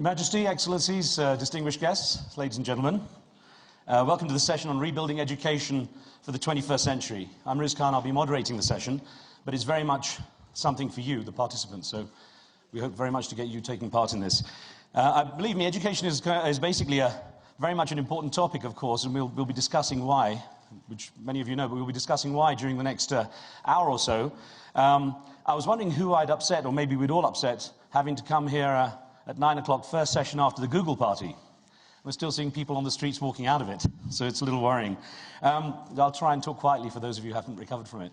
Your Majesty, Excellencies, distinguished guests, ladies and gentlemen, welcome to the session on rebuilding education for the 21st century. I'm Riz Khan, I'll be moderating the session, but it's very much something for you, the participants, so we hope very much to get you taking part in this. Believe me, education is basically very much an important topic, of course, and we'll be discussing why, which many of you know, but we'll be discussing why during the next hour or so. I was wondering who I'd upset, or maybe we'd all upset, having to come here at 9 o'clock, first session after the Google party. We're still seeing people on the streets walking out of it, so it's a little worrying. I'll try and talk quietly for those of you who haven't recovered from it.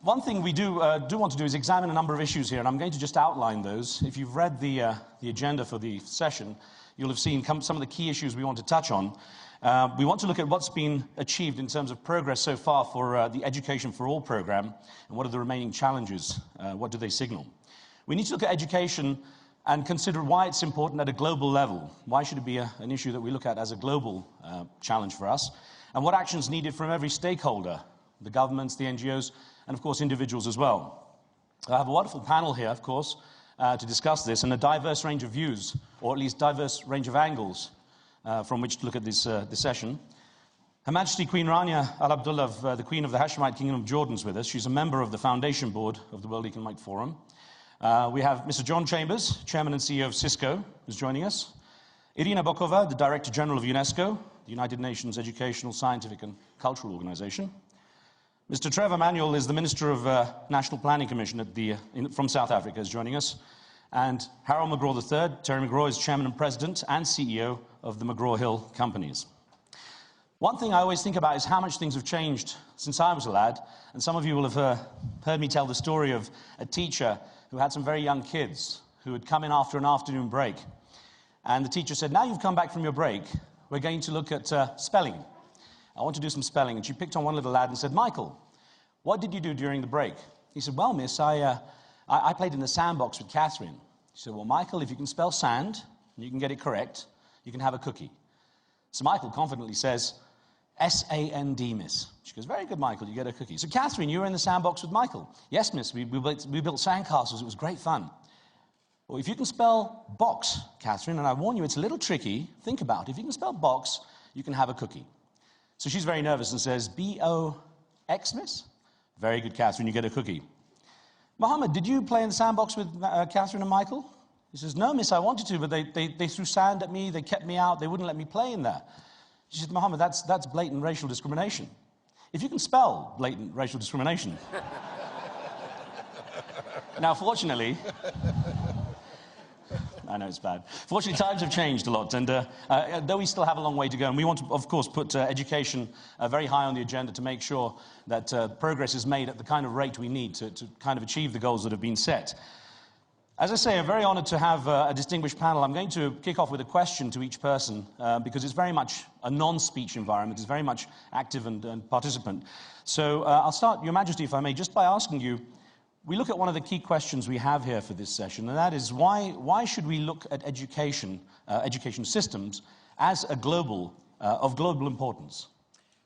One thing we do want to do is examine a number of issues here, and I'm going to just outline those. If you've read the agenda for the session, you'll have seen some of the key issues we want to touch on. We want to look at what's been achieved in terms of progress so far for the Education for All program, and what are the remaining challenges, what do they signal. We need to look at education and consider why it's important at a global level. Why should it be an issue that we look at as a global challenge for us? And what actions needed from every stakeholder, the governments, the NGOs, and of course individuals as well. I have a wonderful panel here, of course, to discuss this, and a diverse range of views, or at least diverse range of angles from which to look at this session. Her Majesty Queen Rania Abdullah, the Queen of the Hashemite Kingdom of Jordan, is with us. She's a member of the Foundation Board of the World Economic Forum. We have Mr. John Chambers, Chairman and CEO of Cisco, who's joining us. Irina Bokova, the Director General of UNESCO, the United Nations Educational, Scientific and Cultural Organization. Mr. Trevor Manuel is the Minister of National Planning Commission from South Africa, is joining us. And Harold McGraw III, Terry McGraw, is Chairman and President and CEO of the McGraw-Hill Companies. One thing I always think about is how much things have changed since I was a lad, and some of you will have heard me tell the story of a teacher who had some very young kids who had come in after an afternoon break. And the teacher said, now you've come back from your break, we're going to look at spelling. I want to do some spelling. And she picked on one little lad and said, Michael, what did you do during the break? He said, well, miss, I played in the sandbox with Catherine. She said, well, Michael, if you can spell sand, and you can get it correct, you can have a cookie. So Michael confidently says, S-A-N-D, miss. She goes, very good, Michael, you get a cookie. So Catherine, you were in the sandbox with Michael. Yes, miss, we built sandcastles, it was great fun. Well, if you can spell box, Catherine, and I warn you, it's a little tricky, think about it. If you can spell box, you can have a cookie. So she's very nervous and says, B-O-X, miss? Very good, Catherine, you get a cookie. Mohammed, did you play in the sandbox with Catherine and Michael? He says, no, miss, I wanted to, but they threw sand at me, they kept me out, they wouldn't let me play in there. She said, Mohammed, that's blatant racial discrimination. If you can spell blatant racial discrimination. Now, fortunately, I know it's bad. Fortunately, times have changed a lot, and though we still have a long way to go, and we want to, of course, put education very high on the agenda to make sure that progress is made at the kind of rate we need to kind of achieve the goals that have been set. As I say, I'm very honored to have a distinguished panel. I'm going to kick off with a question to each person because it's very much a non-speech environment. It's very much active and participant. So I'll start, Your Majesty, if I may, just by asking you, we look at one of the key questions we have here for this session, and that is why should we look at education systems as of global importance?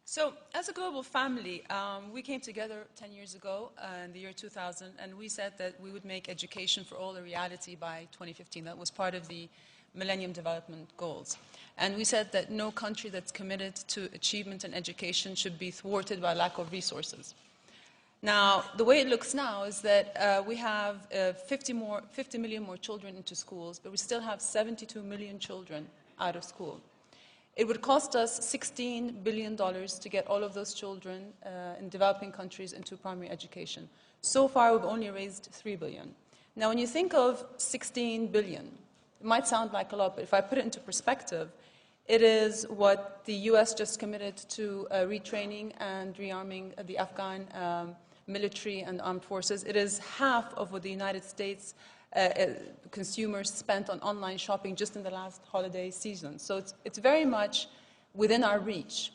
So, as a global family, we came together 10 years ago in the year 2000, and we said that we would make education for all a reality by 2015. That was part of the Millennium Development Goals. And we said that no country that's committed to achievement in education should be thwarted by lack of resources. Now, the way it looks now is that we have 50 million more children into schools, but we still have 72 million children out of school. It would cost us $16 billion to get all of those children in developing countries into primary education. So far, we've only raised $3 billion. Now, when you think of $16 billion, it might sound like a lot, but if I put it into perspective, it is what the US just committed to retraining and rearming the Afghan military and armed forces. It is half of what the United States consumers spent on online shopping just in the last holiday season. So it's very much within our reach.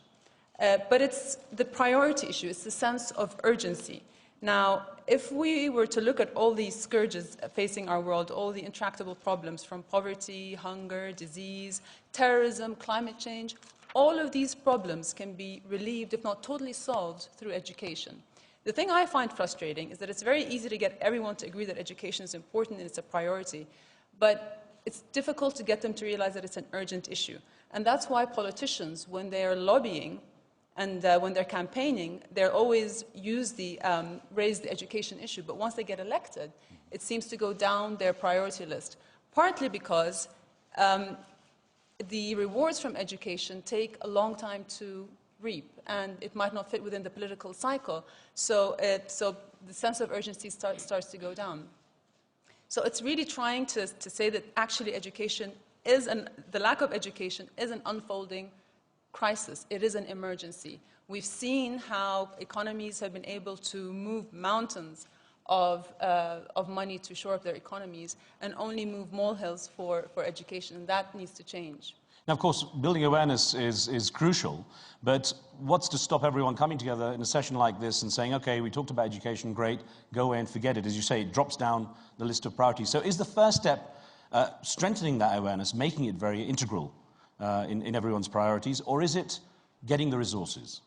But it's the priority issue, it's the sense of urgency. Now, if we were to look at all these scourges facing our world, all the intractable problems from poverty, hunger, disease, terrorism, climate change, all of these problems can be relieved, if not totally solved, through education. The thing I find frustrating is that it's very easy to get everyone to agree that education is important and it's a priority. But it's difficult to get them to realize that it's an urgent issue. And that's why politicians, when they are lobbying and when they're campaigning, they're always raise the education issue. But once they get elected, it seems to go down their priority list, partly because the rewards from education take a long time to reap, and it might not fit within the political cycle. So the sense of urgency starts to go down. So it's really trying to say that actually education the lack of education is an unfolding crisis. It is an emergency. We've seen how economies have been able to move mountains of money to shore up their economies and only move molehills for education, and that needs to change. Now, of course, building awareness is crucial, but what's to stop everyone coming together in a session like this and saying, okay, we talked about education, great, go away and forget it. As you say, it drops down the list of priorities. So is the first step strengthening that awareness, making it very integral in everyone's priorities, or is it getting the resources?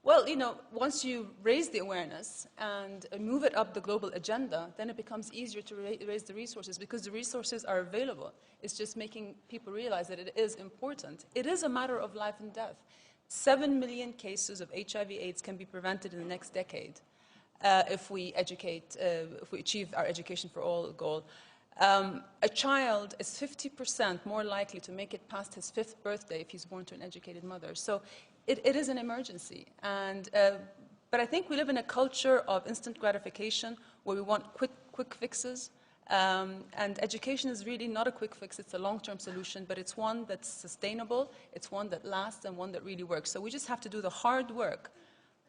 Well, once you raise the awareness and move it up the global agenda, then it becomes easier to raise the resources because the resources are available. It's just making people realize that it is important. It is a matter of life and death. 7 million cases of HIV/AIDS can be prevented in the next decade if we achieve our education for all goal. A child is 50% more likely to make it past his 5th birthday if he's born to an educated mother. So it is an emergency. But I think we live in a culture of instant gratification where we want quick fixes. And education is really not a quick fix. It's a long-term solution, but it's one that's sustainable, it's one that lasts, and one that really works. So we just have to do the hard work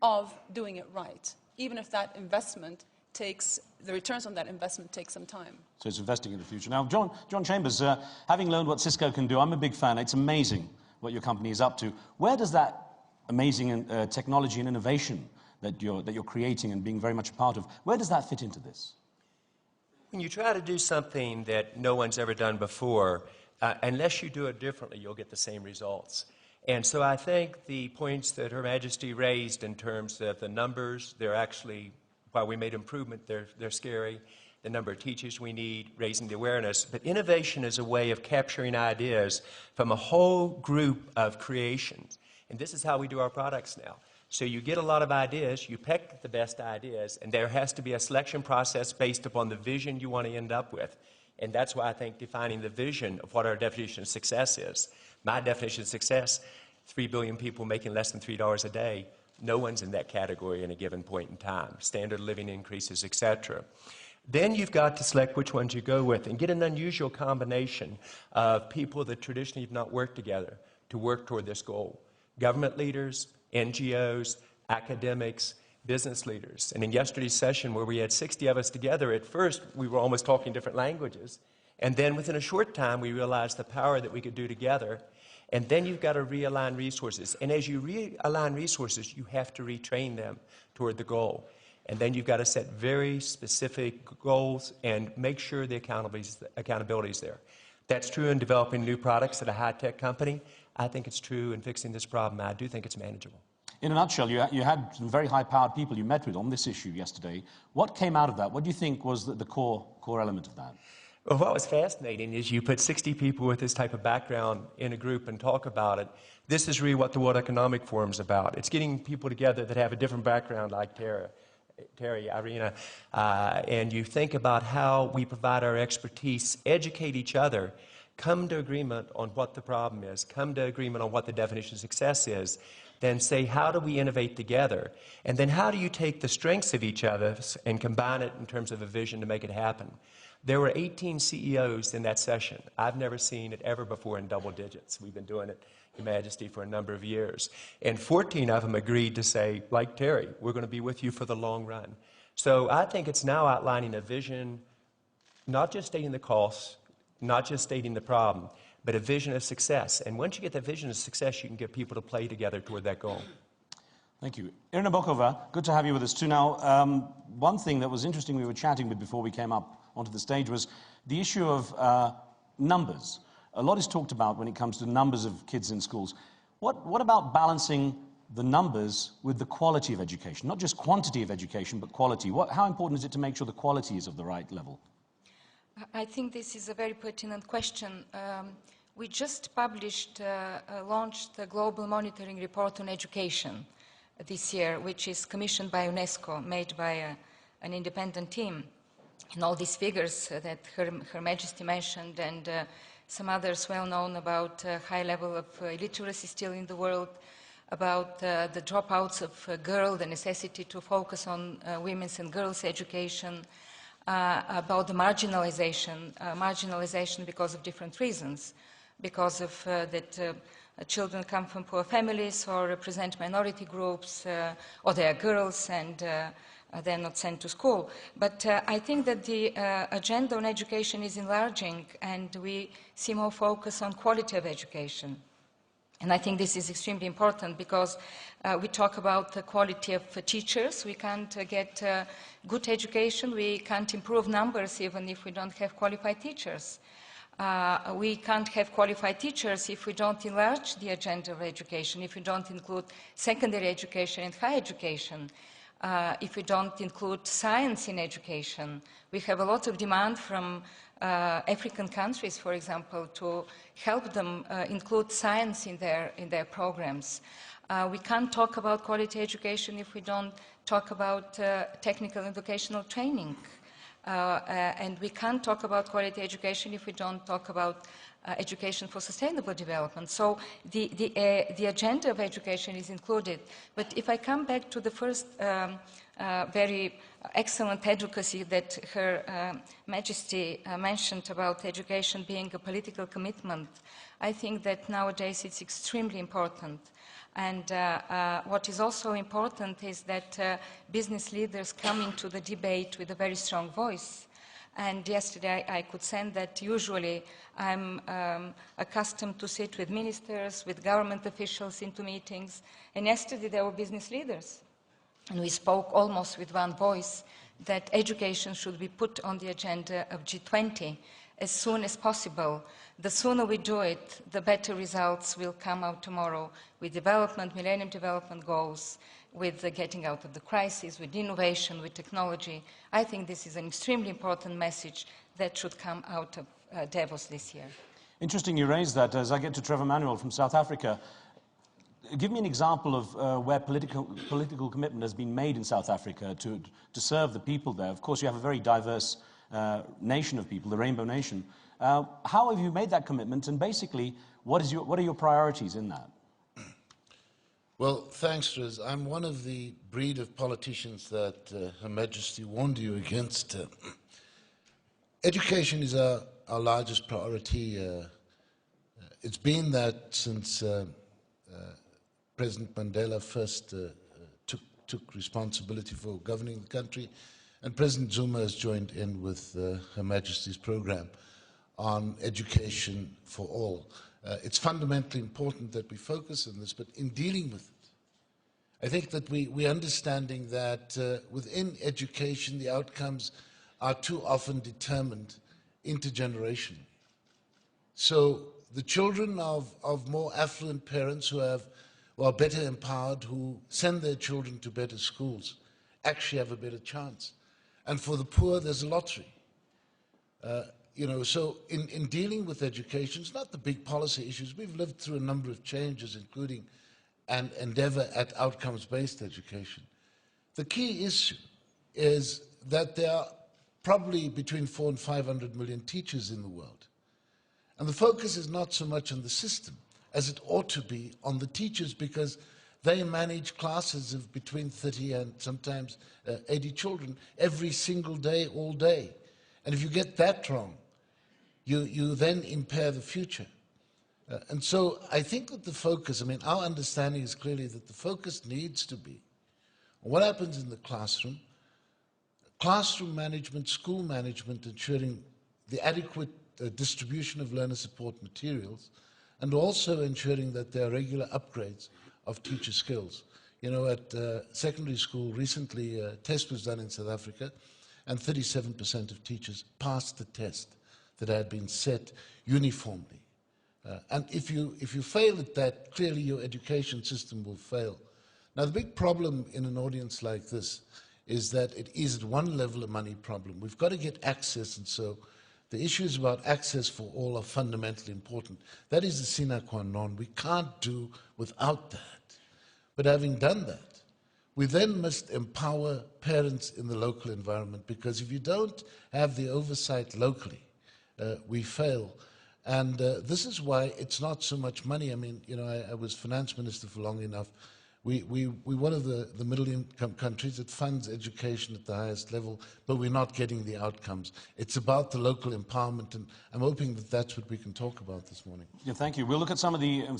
of doing it right, even if that investment the returns on that investment take some time. So it's investing in the future. Now, John Chambers, having learned what Cisco can do, I'm a big fan. It's amazing what your company is up to. Where does that amazing technology and innovation that you're creating and being very much a part of, where does that fit into this? When you try to do something that no one's ever done before, unless you do it differently, you'll get the same results. And so I think the points that Her Majesty raised in terms of the numbers, they're actually, while we made improvement, they're scary. The number of teachers we need, raising the awareness. But innovation is a way of capturing ideas from a whole group of creations. And this is how we do our products now. So you get a lot of ideas, you pick the best ideas, and there has to be a selection process based upon the vision you want to end up with. And that's why I think defining the vision of what our definition of success is. My definition of success, 3 billion people making less than $3 a day. No one's in that category in a given point in time. Standard of living increases, etc. Then you've got to select which ones you go with and get an unusual combination of people that traditionally have not worked together to work toward this goal. Government leaders, NGOs, academics, business leaders. And in yesterday's session where we had 60 of us together, at first we were almost talking different languages. And then within a short time we realized the power that we could do together. And then you've got to realign resources. And as you realign resources, you have to retrain them toward the goal. And then you've got to set very specific goals and make sure the accountability is there. That's true in developing new products at a high-tech company. I think it's true in fixing this problem. I do think it's manageable. In a nutshell, you had some very high-powered people you met with on this issue yesterday. What came out of that? What do you think was the core element of that? Well, what was fascinating is you put 60 people with this type of background in a group and talk about it. This is really what the World Economic Forum is about. It's getting people together that have a different background like Terry, Rania, and you think about how we provide our expertise, educate each other, come to agreement on what the problem is, come to agreement on what the definition of success is, then say, how do we innovate together? And then how do you take the strengths of each other and combine it in terms of a vision to make it happen? There were 18 CEOs in that session. I've never seen it ever before in double digits. We've been doing it, Your Majesty, for a number of years. And 14 of them agreed to say, like Terry, we're going to be with you for the long run. So I think it's now outlining a vision, not just stating the costs, not just stating the problem, but a vision of success. And once you get that vision of success, you can get people to play together toward that goal. Thank you. Irina Bokova, good to have you with us too. Now, one thing that was interesting we were chatting with before we came up onto the stage was the issue of numbers. A lot is talked about when it comes to numbers of kids in schools. What about balancing the numbers with the quality of education? Not just quantity of education, but quality. How important is it to make sure the quality is of the right level? I think this is a very pertinent question. We just published, launched the Global Monitoring Report on Education this year, which is commissioned by UNESCO, made by an independent team. And all these figures that Her Majesty mentioned and some others well known about high level of illiteracy still in the world, about the dropouts of girls, the necessity to focus on women's and girls' education, about the marginalization because of different reasons, because of that children come from poor families or represent minority groups, or they are girls and they're not sent to school. But I think that the agenda on education is enlarging, and we see more focus on quality of education. And I think this is extremely important because we talk about the quality of teachers. We can't get good education. We can't improve numbers even if we don't have qualified teachers. We can't have qualified teachers if we don't enlarge the agenda of education, if we don't include secondary education and higher education, if we don't include science in education. We have a lot of demand from African countries, for example, to help them include science in their programs. We can't talk about quality education if we don't talk about technical and vocational training. And we can't talk about quality education if we don't talk about education for sustainable development. So the agenda of education is included. But if I come back to the first very excellent advocacy that Her Majesty mentioned about education being a political commitment, I think that nowadays it's extremely important. And what is also important is that business leaders come into the debate with a very strong voice. And yesterday I could send that usually I'm accustomed to sit with ministers, with government officials into meetings. And yesterday there were business leaders. And we spoke almost with one voice that education should be put on the agenda of G20 as soon as possible. The sooner we do it, the better results will come out tomorrow with development, Millennium Development Goals, with the getting out of the crisis, with innovation, with technology. I think this is an extremely important message that should come out of Davos this year. Interesting you raised that. As I get to Trevor Manuel from South Africa, give me an example of where political commitment has been made in South Africa to serve the people there. Of course, you have a very diverse nation of people, the Rainbow Nation. How have you made that commitment, and basically, what are your priorities in that? Well, thanks, Riz. I'm one of the breed of politicians that Her Majesty warned you against. Education is our largest priority. It's been that since President Mandela first took responsibility for governing the country, and President Zuma has joined in with Her Majesty's program on education for all. It's fundamentally important that we focus on this, but in dealing with it, I think that we're understanding that within education, the outcomes are too often determined intergenerationally. So the children of more affluent parents who are better empowered, who send their children to better schools, actually have a better chance. And for the poor, there's a lottery. So in dealing with education, it's not the big policy issues. We've lived through a number of changes, including an endeavor at outcomes-based education. The key issue is that there are probably between 400 and 500 million teachers in the world. And the focus is not so much on the system as it ought to be on the teachers, because they manage classes of between 30 and sometimes 80 children every single day, all day. And if you get that wrong, you then impair the future. And so I think that the focus, our understanding is clearly that the focus needs to be on what happens in the classroom management, school management, ensuring the adequate distribution of learner support materials, and also ensuring that there are regular upgrades of teacher skills. At secondary school recently, a test was done in South Africa, and 37% of teachers passed the test that had been set uniformly. And if you fail at that, clearly your education system will fail. Now, the big problem in an audience like this is that it is at one level a money problem. We've got to get access, and so The issues about access for all are fundamentally important. That is the sine qua non. We can't do without that. But having done that, we then must empower parents in the local environment, because if you don't have the oversight locally, we fail. And this is why it's not so much money. I mean, you know, I was finance minister for long enough. We're one of the middle-income countries that funds education at the highest level, but we're not getting the outcomes. It's about the local empowerment, and I'm hoping that that's what we can talk about this morning. Yeah, thank you. We'll look at some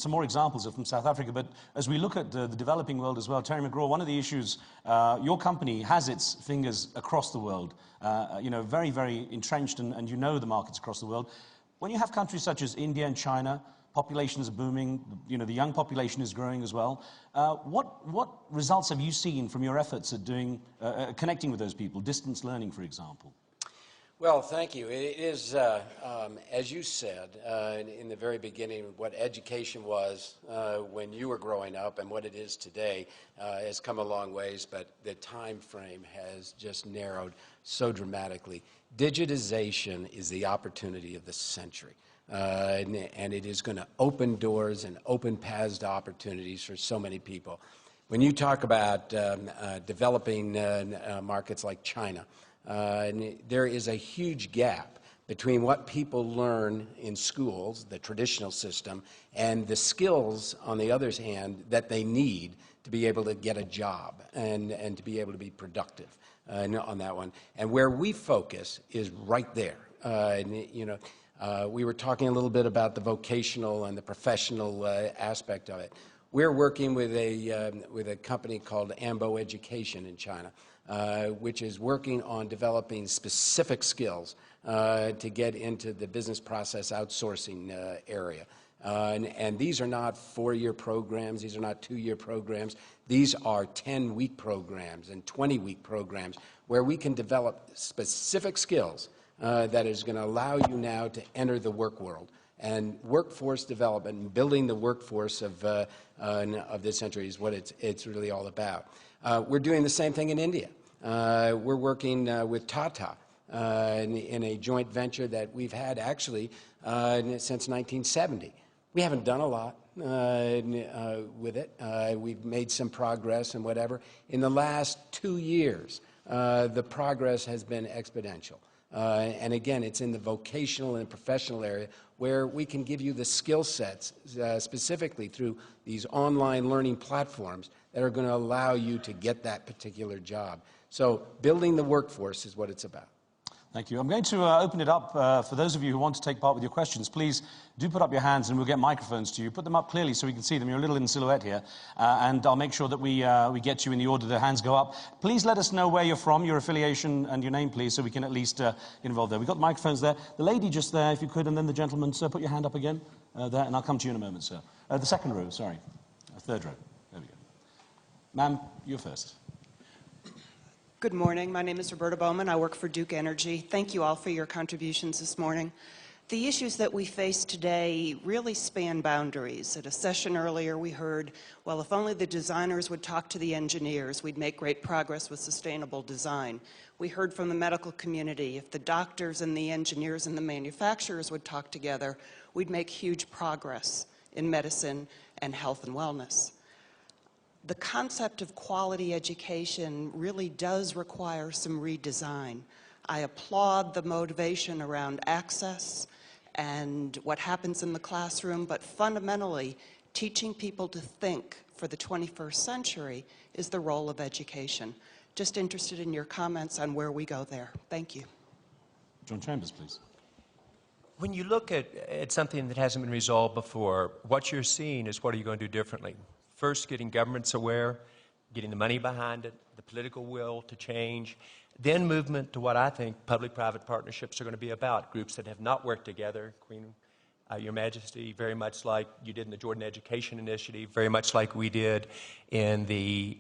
more examples from South Africa, but as we look at the developing world as well, Terry McGraw, one of the issues, your company has its fingers across the world, you know, very, very entrenched, and you know the markets across the world. When you have countries such as India and China, populations are booming, you know, the young population is growing as well. What results have you seen from your efforts at doing, connecting with those people, distance learning, for example? Well, thank you. It is, as you said in the very beginning, what education was when you were growing up and what it is today has come a long ways, but the time frame has just narrowed so dramatically. Digitization is the opportunity of the century. And it is going to open doors and open paths to opportunities for so many people. When you talk about developing markets like China, there is a huge gap between what people learn in schools, the traditional system, and the skills, on the other hand, that they need to be able to get a job and to be able to be productive on that one. And where we focus is right there. You know, we were talking a little bit about the vocational and the professional aspect of it. We're working with a company called Ambo Education in China, which is working on developing specific skills to get into the business process outsourcing area. And these are not 4-year programs. These are not 2-year programs. These are 10-week programs and 20-week programs where we can develop specific skills that is going to allow you now to enter the work world. And workforce development and building the workforce of this century is what it's really all about. We're doing the same thing in India. We're working with Tata in a joint venture that we've had actually since 1970. We haven't done a lot with it. We've made some progress and whatever. In the last 2 years, the progress has been exponential. And again, it's in the vocational and professional area where we can give you the skill sets specifically through these online learning platforms that are going to allow you to get that particular job. So building the workforce is what it's about. Thank you. I'm going to open it up for those of you who want to take part with your questions. Please do put up your hands and we'll get microphones to you. Put them up clearly so we can see them. You're a little in silhouette here. And I'll make sure that we get to you in the order the hands go up. Please let us know where you're from, your affiliation and your name, please, so we can at least get involved there. We've got the microphones there. The lady just there, if you could, and then the gentleman, sir, put your hand up again. There, and I'll come to you in a moment, sir. The second row, sorry. Third row. There we go. Ma'am, you're first. Good morning. My name is Roberta Bowman. I work for Duke Energy. Thank you all for your contributions this morning. The issues that we face today really span boundaries. At a session earlier, we heard, well, if only the designers would talk to the engineers, we'd make great progress with sustainable design. We heard from the medical community, if the doctors and the engineers and the manufacturers would talk together, we'd make huge progress in medicine and health and wellness. The concept of quality education really does require some redesign. I applaud the motivation around access and what happens in the classroom, but fundamentally, teaching people to think for the 21st century is the role of education. Just interested in your comments on where we go there. Thank you. John Chambers, please. When you look at something that hasn't been resolved before, what you're seeing is what are you going to do differently? First, getting governments aware, getting the money behind it, the political will to change, then movement to what I think public-private partnerships are going to be about, groups that have not worked together, Queen, Your Majesty, very much like you did in the Jordan Education Initiative, very much like we did in the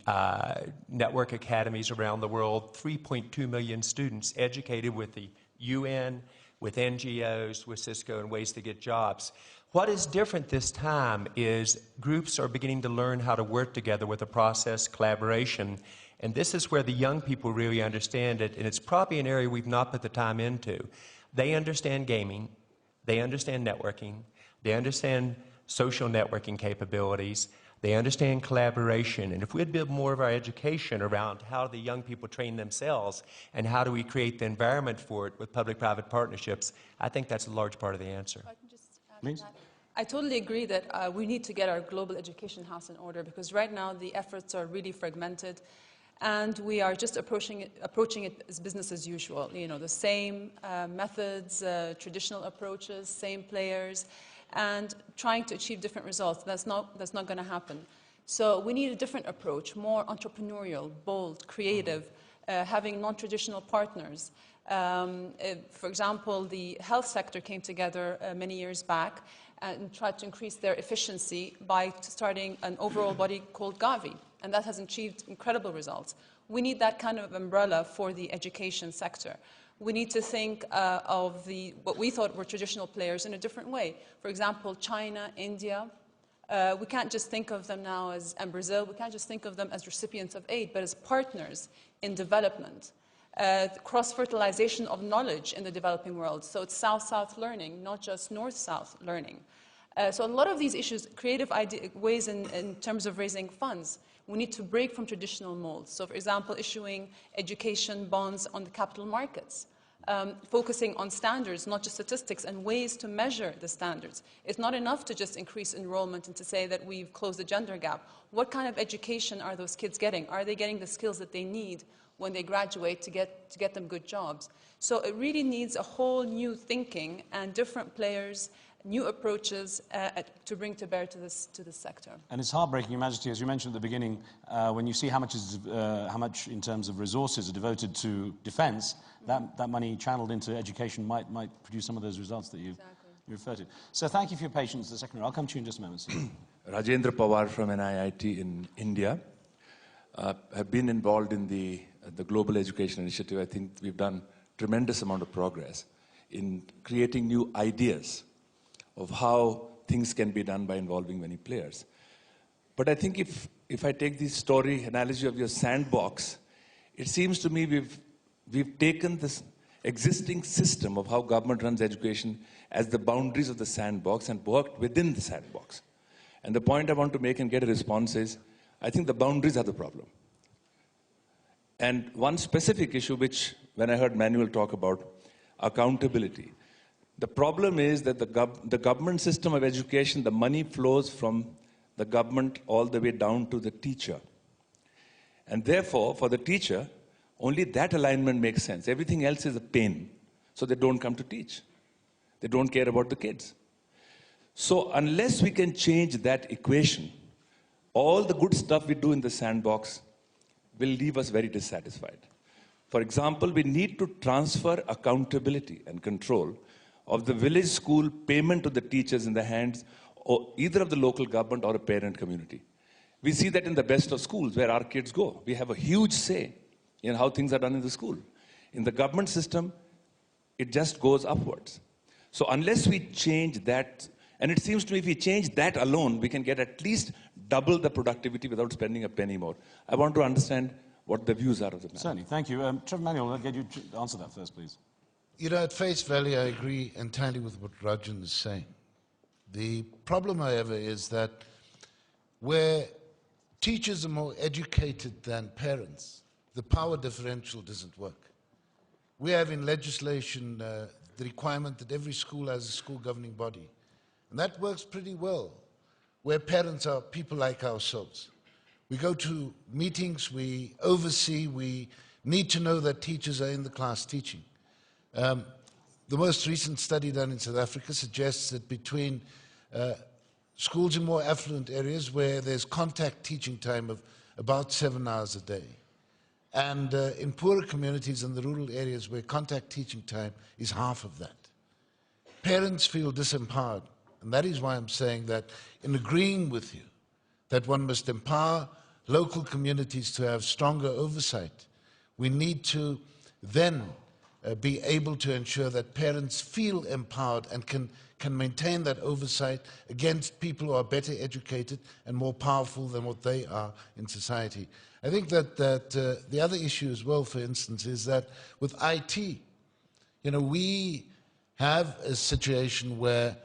network academies around the world, 3.2 million students educated with the UN, with NGOs, with Cisco, and ways to get jobs. What is different this time is groups are beginning to learn how to work together with a process, collaboration, and this is where the young people really understand it, and it's probably an area we've not put the time into. They understand gaming, they understand networking, they understand social networking capabilities, they understand collaboration. And if we'd build more of our education around how the young people train themselves and how do we create the environment for it with public-private partnerships, I think that's a large part of the answer. If I can just add to that. I totally agree that we need to get our global education house in order, because right now the efforts are really fragmented and we are just approaching it as business as usual. You know, the same methods, traditional approaches, same players, and trying to achieve different results. That's not going to happen. So we need a different approach, more entrepreneurial, bold, creative, having non-traditional partners. For example, the health sector came together many years back and tried to increase their efficiency by starting an overall body called Gavi, and that has achieved incredible results. We need that kind of umbrella for the education sector. We need to think of what we thought were traditional players in a different way. For example, China, India. We can't just think of them now and Brazil, we can't just think of them as recipients of aid, but as partners in development. Cross-fertilization of knowledge in the developing world. So it's South-South learning, not just North-South learning. So a lot of these issues, creative ways in terms of raising funds, we need to break from traditional molds. So for example, issuing education bonds on the capital markets, focusing on standards, not just statistics, and ways to measure the standards. It's not enough to just increase enrollment and to say that we've closed the gender gap. What kind of education are those kids getting? Are they getting the skills that they need when they graduate to get them good jobs? So it really needs a whole new thinking and different players, new approaches to bring to bear to this sector. And it's heartbreaking, Your Majesty, as you mentioned at the beginning, when you see how much in terms of resources are devoted to defence, that money channeled into education might produce some of those results that you refer to. So thank you for your patience, the Secretary. I'll come to you in just a moment. Rajendra Pawar from NIIT in India. Have been involved in the Global Education Initiative. I think we've done tremendous amount of progress in creating new ideas of how things can be done by involving many players. But I think if I take the story analogy of your sandbox, it seems to me we've taken this existing system of how government runs education as the boundaries of the sandbox and worked within the sandbox. And the point I want to make and get a response is, I think the boundaries are the problem. And one specific issue which, when I heard Manuel talk about, accountability. The problem is that the government system of education, the money flows from the government all the way down to the teacher. And therefore, for the teacher, only that alignment makes sense. Everything else is a pain. So they don't come to teach. They don't care about the kids. So unless we can change that equation, all the good stuff we do in the sandbox will leave us very dissatisfied. For example, we need to transfer accountability and control of the village school payment to the teachers in the hands of either of the local government or a parent community. We see that in the best of schools where our kids go. We have a huge say in how things are done in the school. In the government system, it just goes upwards. So unless we change that, and it seems to me if we change that alone, we can get at least double the productivity without spending a penny more. I want to understand what the views are of the matter. Certainly, thank you. Trevor Manuel, I'll get you to answer that first, please. You know, at face value, I agree entirely with what Rajan is saying. The problem, however, is that where teachers are more educated than parents, the power differential doesn't work. We have in legislation the requirement that every school has a school governing body. And that works pretty well, where parents are people like ourselves. We go to meetings, we oversee, we need to know that teachers are in the class teaching. The most recent study done in South Africa suggests that between schools in more affluent areas where there's contact teaching time of about 7 hours a day, and in poorer communities in the rural areas where contact teaching time is half of that, parents feel disempowered. And that is why I'm saying that in agreeing with you that one must empower local communities to have stronger oversight, we need to then be able to ensure that parents feel empowered and can maintain that oversight against people who are better educated and more powerful than what they are in society. I think that the other issue as well, for instance, is that with IT, you know, we have a situation where,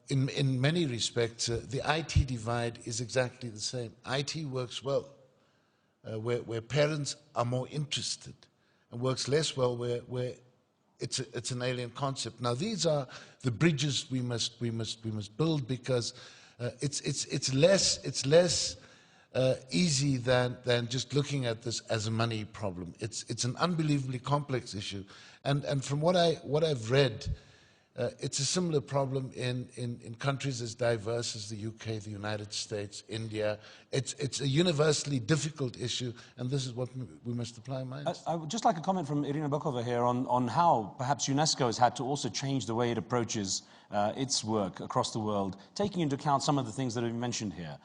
in many respects, the IT divide is exactly the same. IT works well where parents are more interested, and works less well where it's an alien concept. Now, these are the bridges we must build, because it's less easy than just looking at this as a money problem. It's an unbelievably complex issue, and from what I've read, it's a similar problem in countries as diverse as the UK, the United States, India. It's a universally difficult issue, and this is what we must apply in mind. I would just like a comment from Irina Bokova here on how perhaps UNESCO has had to also change the way it approaches its work across the world, taking into account some of the things that have been mentioned here,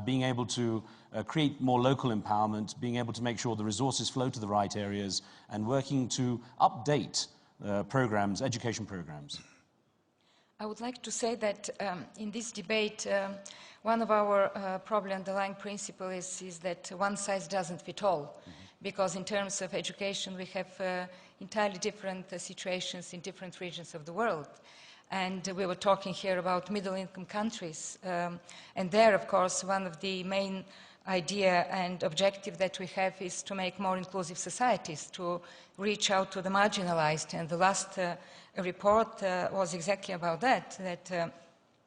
being able to create more local empowerment, being able to make sure the resources flow to the right areas, and working to update programs, education programs. I would like to say that in this debate, one of our probably underlying principles is that one size doesn't fit all, because in terms of education, we have entirely different situations in different regions of the world. And we were talking here about middle-income countries, and there, of course, one of the main idea and objective that we have is to make more inclusive societies, to reach out to the marginalized. And the last report was exactly about that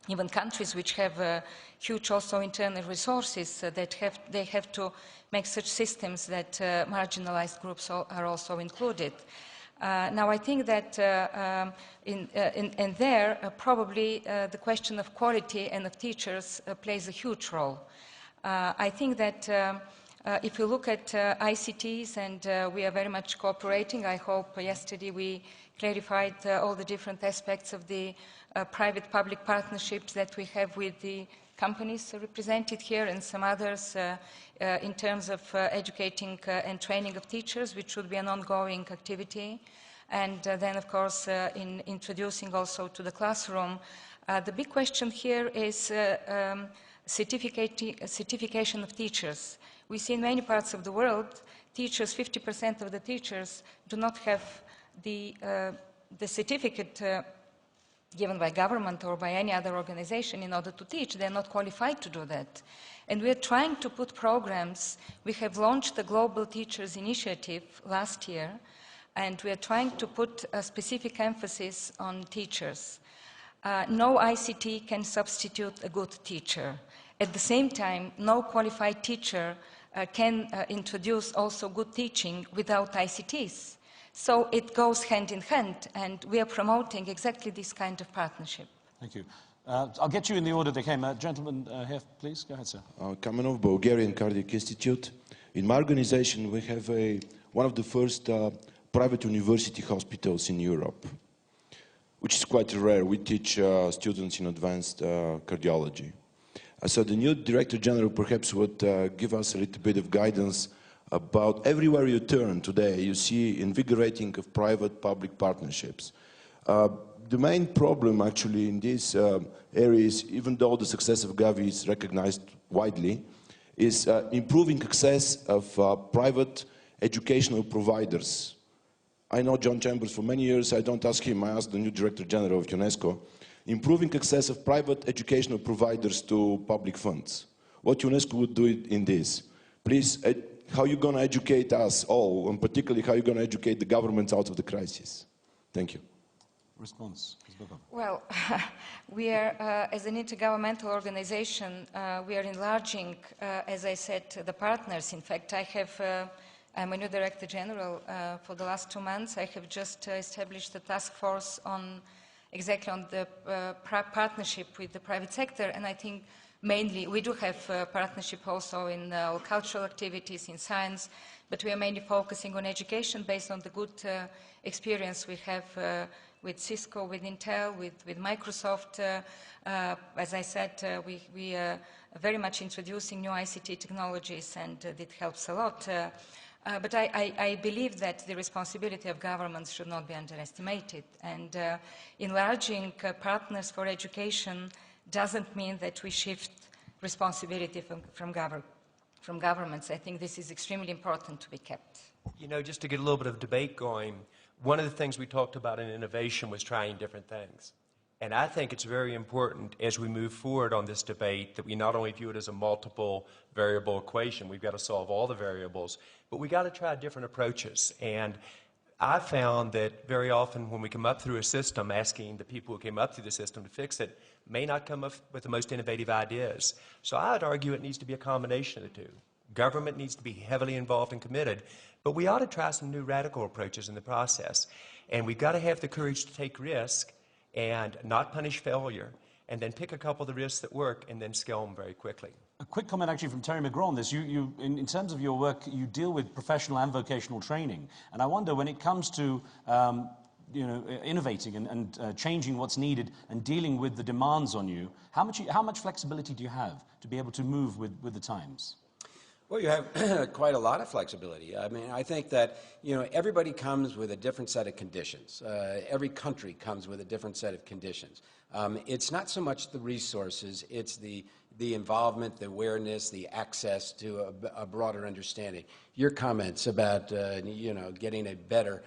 even countries which have huge also internal resources, they have to make such systems that marginalized groups are also included. Now, I think that probably the question of quality and of teachers plays a huge role. I think that if you look at ICTs, and we are very much cooperating, I hope yesterday we clarified all the different aspects of the private-public partnerships that we have with the companies represented here and some others in terms of educating and training of teachers, which should be an ongoing activity. And then, of course, in introducing also to the classroom, the big question here is certification of teachers. We see in many parts of the world, teachers, 50% of the teachers do not have the certificate given by government or by any other organization in order to teach. They're not qualified to do that. And we're trying to put programs. We have launched the Global Teachers Initiative last year, and we're trying to put a specific emphasis on teachers. No ICT can substitute a good teacher. At the same time, no qualified teacher can introduce also good teaching without ICTs. So it goes hand in hand, and we are promoting exactly this kind of partnership. Thank you. I'll get you in the order they came. Gentlemen here, please. Go ahead, sir. Kamenov, Bulgarian Cardiac Institute. In my organization, we have one of the first private university hospitals in Europe, which is quite rare. We teach students in advanced cardiology. So the new Director General perhaps would give us a little bit of guidance about everywhere you turn today, you see invigorating of private-public partnerships. The main problem actually in these areas, even though the success of Gavi is recognized widely, is improving access of private educational providers. I know John Chambers for many years. I don't ask him, I ask the new Director General of UNESCO. Improving access of private educational providers to public funds. What UNESCO would do in this? Please, how are you going to educate us all, and particularly how are you going to educate the governments out of the crisis? Thank you. Response. Well, we are, as an intergovernmental organization, we are enlarging, as I said, the partners. In fact, I'm a new Director General for the last 2 months. I have just established a task force on exactly on the partnership with the private sector, and I think mainly we do have partnership also in cultural activities, in science, but we are mainly focusing on education based on the good experience we have with Cisco, with Intel, with Microsoft. As I said, we are very much introducing new ICT technologies, and it helps a lot. But I believe that the responsibility of governments should not be underestimated. And enlarging partners for education doesn't mean that we shift responsibility from governments. I think this is extremely important to be kept. You know, just to get a little bit of debate going, one of the things we talked about in innovation was trying different things. And I think it's very important as we move forward on this debate that we not only view it as a multiple variable equation, we've got to solve all the variables, but we got to try different approaches. And I found that very often when we come up through a system, asking the people who came up through the system to fix it may not come up with the most innovative ideas. So I would argue it needs to be a combination of the two. Government needs to be heavily involved and committed, but we ought to try some new radical approaches in the process. And we've got to have the courage to take risk and not punish failure, and then pick a couple of the risks that work and then scale them very quickly. A quick comment actually from Terry McGraw on this. In terms of your work, you deal with professional and vocational training. And I wonder, when it comes to innovating and changing what's needed and dealing with the demands on you, how much flexibility do you have to be able to move with the times? Well, you have quite a lot of flexibility. I mean, I think that, everybody comes with a different set of conditions. Every country comes with a different set of conditions. It's not so much the resources, it's the involvement, the awareness, the access to a broader understanding. Your comments about, getting a better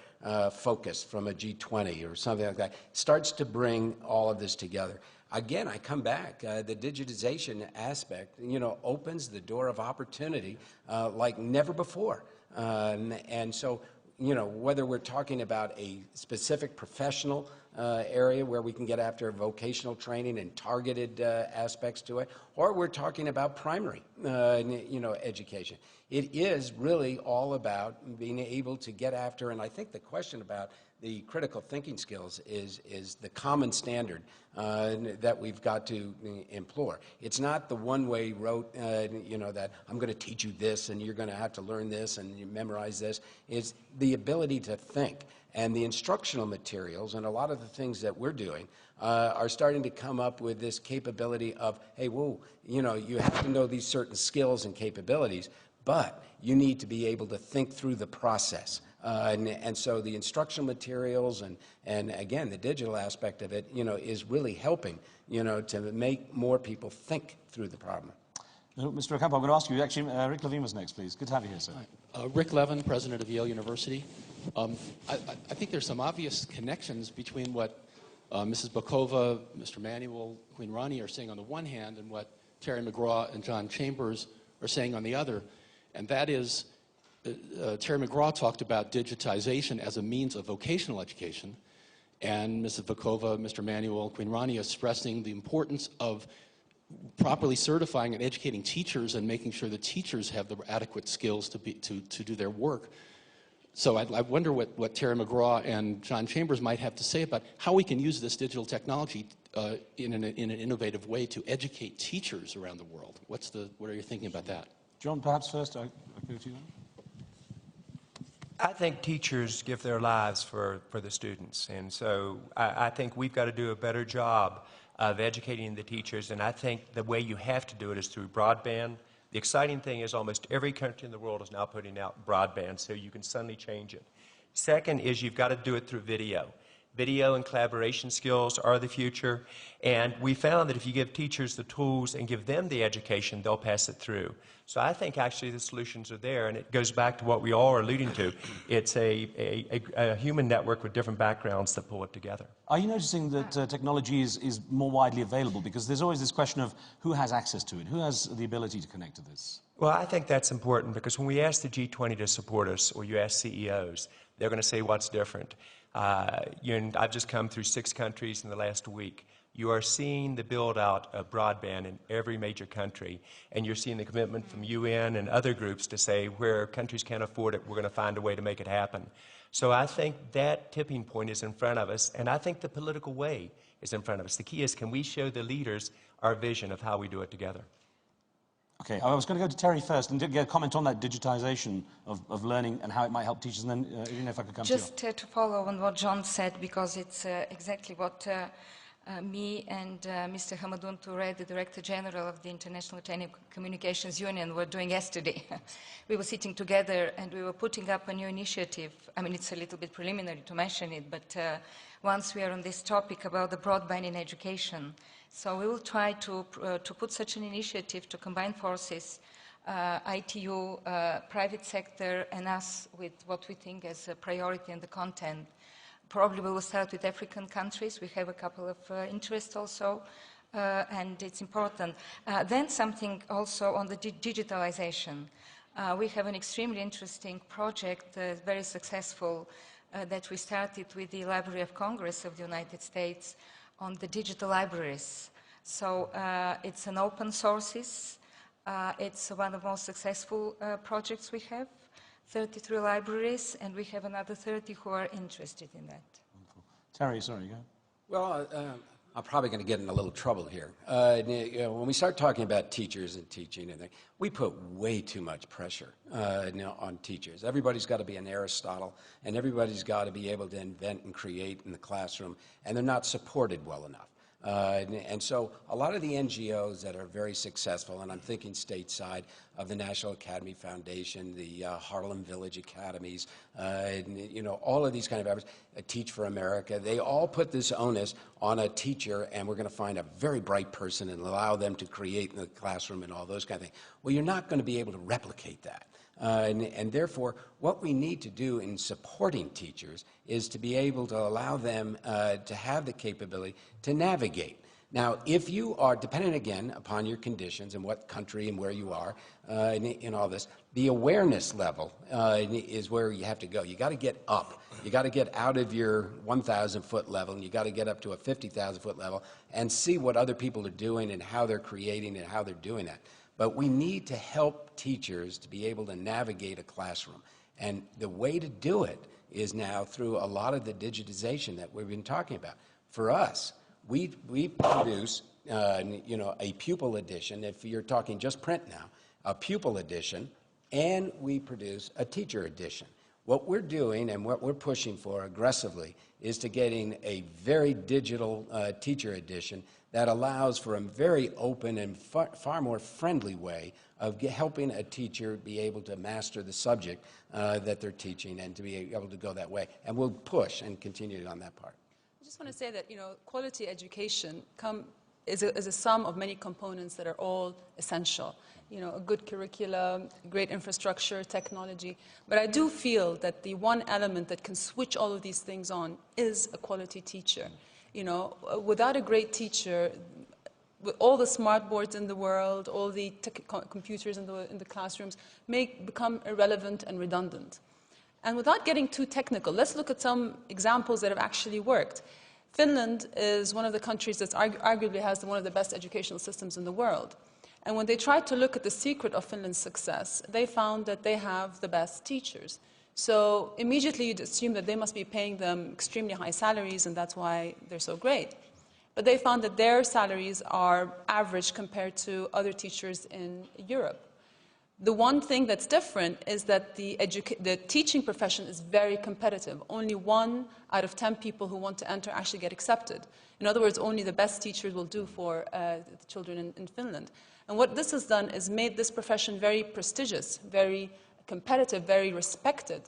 focus from a G20 or something like that starts to bring all of this together. Again, I come back. The digitization aspect, opens the door of opportunity like never before. And so, whether we're talking about a specific professional area where we can get after vocational training and targeted aspects to it, or we're talking about primary, education. It is really all about being able to get after, and I think the question about the critical thinking skills is the common standard that we've got to implore. It's not the one-way route, that I'm going to teach you this and you're going to have to learn this and you memorize this. It's the ability to think. And the instructional materials and a lot of the things that we're doing are starting to come up with this capability of, hey, whoa, you have to know these certain skills and capabilities, but you need to be able to think through the process. And so the instructional materials and again, the digital aspect of it, is really helping, to make more people think through the problem. Mr. Ocampo, I'm going to ask you, actually, Rick Levine was next, please. Good to have you here, sir. Rick Levin, president of Yale University. I think there's some obvious connections between what Mrs. Bokova, Mr. Manuel, Queen Rania are saying on the one hand and what Terry McGraw and John Chambers are saying on the other. And that is, Terry McGraw talked about digitization as a means of vocational education, and Mrs. Bokova, Mr. Manuel, Queen Rania stressing the importance of properly certifying and educating teachers and making sure that teachers have the adequate skills to do their work. So I wonder what Terry McGraw and John Chambers might have to say about how we can use this digital technology in an innovative way to educate teachers around the world. What are you thinking about that? John, perhaps first, I'll go to you. I think teachers give their lives for the students, and so I think we've got to do a better job of educating the teachers, and I think the way you have to do it is through broadband. The exciting thing is almost every country in the world is now putting out broadband, so you can suddenly change it. Second is you've got to do it through video. Video and collaboration skills are the future, and we found that if you give teachers the tools and give them the education, they'll pass it through. So I think actually the solutions are there, and it goes back to what we all are alluding to. It's a human network with different backgrounds that pull it together. Are you noticing that technology is more widely available? Because there's always this question of who has access to it, who has the ability to connect to this? Well, I think that's important because when we ask the G20 to support us, or you ask CEOs, they're going to say what's different. I've just come through 6 countries in the last week. You are seeing the build-out of broadband in every major country, and you're seeing the commitment from UN and other groups to say where countries can't afford it, we're going to find a way to make it happen. So I think that tipping point is in front of us, and I think the political way is in front of us. The key is, can we show the leaders our vision of how we do it together? Okay, I was going to go to Terry first and get a comment on that digitization of learning and how it might help teachers, and then, if I could come to you. Just to follow on what John said, because it's exactly what me and Mr. Hamadoun Touré, the Director General of the International Telecommunications Union, were doing yesterday. We were sitting together and we were putting up a new initiative. I mean, it's a little bit preliminary to mention it, but once we are on this topic about the broadband in education, so we will try to put such an initiative to combine forces ITU, private sector, and us with what we think as a priority in the content. Probably we will start with African countries. We have a couple of interests also, and it's important. Then something also on the digitalization. We have an extremely interesting project, very successful, that we started with the Library of Congress of the United States on the digital libraries. So it's an open sources. It's one of the most successful projects we have, 33 libraries, and we have another 30 who are interested in that. Wonderful. Terry, sorry, go. Well, I'm probably going to get in a little trouble here. When we start talking about teachers and teaching, we put way too much pressure on teachers. Everybody's got to be an Aristotle, and everybody's got to be able to invent and create in the classroom, and they're not supported well enough. And so a lot of the NGOs that are very successful, and I'm thinking stateside of the National Academy Foundation, the Harlem Village Academies, all of these kind of efforts, Teach for America, they all put this onus on a teacher, and we're going to find a very bright person and allow them to create in the classroom and all those kind of things. Well, you're not going to be able to replicate that. And therefore, what we need to do in supporting teachers is to be able to allow them to have the capability to navigate. Now, if you are dependent, again, upon your conditions and what country and where you are in all this, the awareness level is where you have to go. You got to get up. You got to get out of your 1,000-foot level, and you got to get up to a 50,000-foot level and see what other people are doing and how they're creating and how they're doing that. But we need to help teachers to be able to navigate a classroom. And the way to do it is now through a lot of the digitization that we've been talking about. For us, we produce, a pupil edition, if you're talking just print now, a pupil edition, and we produce a teacher edition. What we're doing and what we're pushing for aggressively is to getting a very digital teacher edition that allows for a very open and far more friendly way of helping a teacher be able to master the subject that they're teaching and to be able to go that way. And we'll push and continue on that part. I just want to say that, quality education is a sum of many components that are all essential. A good curriculum, great infrastructure, technology. But I do feel that the one element that can switch all of these things on is a quality teacher. Without a great teacher, with all the smart boards in the world, all the computers in the classrooms may become irrelevant and redundant. And without getting too technical, let's look at some examples that have actually worked. Finland is one of the countries that arguably has one of the best educational systems in the world. And when they tried to look at the secret of Finland's success, they found that they have the best teachers. So immediately you'd assume that they must be paying them extremely high salaries, and that's why they're so great. But they found that their salaries are average compared to other teachers in Europe. The one thing that's different is that the teaching profession is very competitive. Only 1 out of 10 people who want to enter actually get accepted. In other words, only the best teachers will do for the children in Finland. And what this has done is made this profession very prestigious, very competitive, very respected.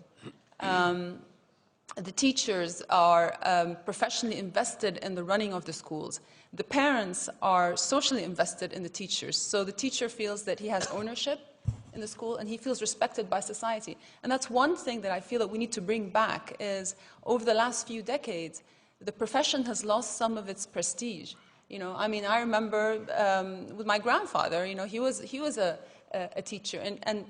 The teachers are professionally invested in the running of the schools. The parents are socially invested in the teachers. So the teacher feels that he has ownership in the school and he feels respected by society. And that's one thing that I feel that we need to bring back is over the last few decades, the profession has lost some of its prestige. I remember with my grandfather, he was a teacher, and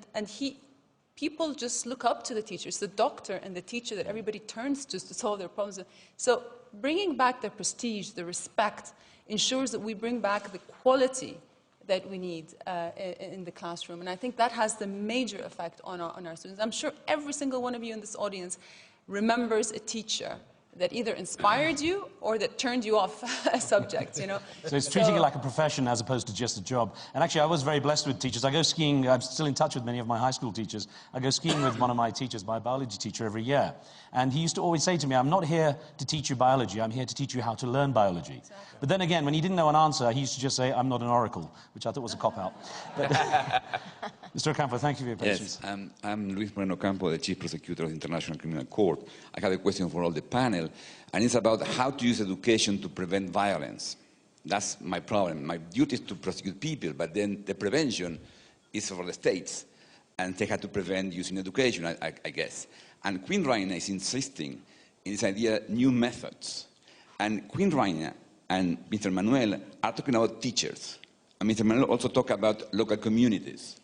people just look up to the teachers, the doctor and the teacher that everybody turns to solve their problems. So bringing back the prestige, the respect, ensures that we bring back the quality that we need in the classroom. And I think that has the major effect on our students. I'm sure every single one of you in this audience remembers a teacher that either inspired you or that turned you off a subject, So it's treating it like a profession as opposed to just a job. And actually, I was very blessed with teachers. I go skiing, I'm still in touch with many of my high school teachers. I go skiing with one of my teachers, my biology teacher, every year. And he used to always say to me, I'm not here to teach you biology, I'm here to teach you how to learn biology. Exactly. But then again, when he didn't know an answer, he used to just say, I'm not an oracle, which I thought was a cop-out. Mr. Ocampo, thank you for your patience. Yes, I'm Luis Moreno Ocampo, the Chief Prosecutor of the International Criminal Court. I have a question for all the panel, and it's about how to use education to prevent violence. That's my problem. My duty is to prosecute people, but then the prevention is for the states, and they had to prevent use in education, I guess. And Queen Rania is insisting in this idea, new methods. And Queen Rania and Mr. Manuel are talking about teachers. And Mr. Manuel also talked about local communities.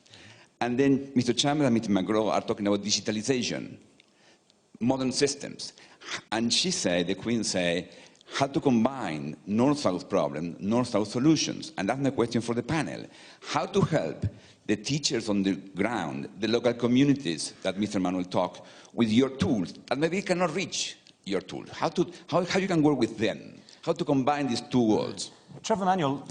And then Mr. Chambers and Mr. McGraw are talking about digitalization, modern systems. And she said, the Queen said, how to combine North-South problems, North-South solutions. And that's my question for the panel. How to help the teachers on the ground, the local communities that Mr. Manuel talked, with your tools, and maybe cannot reach your tools. How you can work with them? How to combine these two worlds? Trevor Manuel,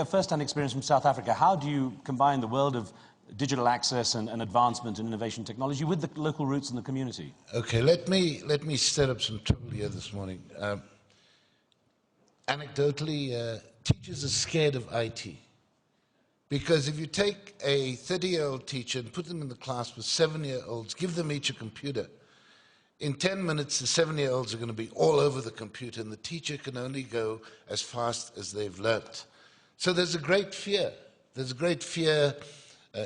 first-hand experience from South Africa. How do you combine the world of digital access and advancement in innovation technology with the local roots in the community? Okay, let me stir up some trouble here this morning. Anecdotally, teachers are scared of IT. Because if you take a 30-year-old teacher and put them in the class with 7-year-olds, give them each a computer, in 10 minutes, the 7-year-olds are going to be all over the computer, and the teacher can only go as fast as they've learnt. So there's a great fear. There's a great fear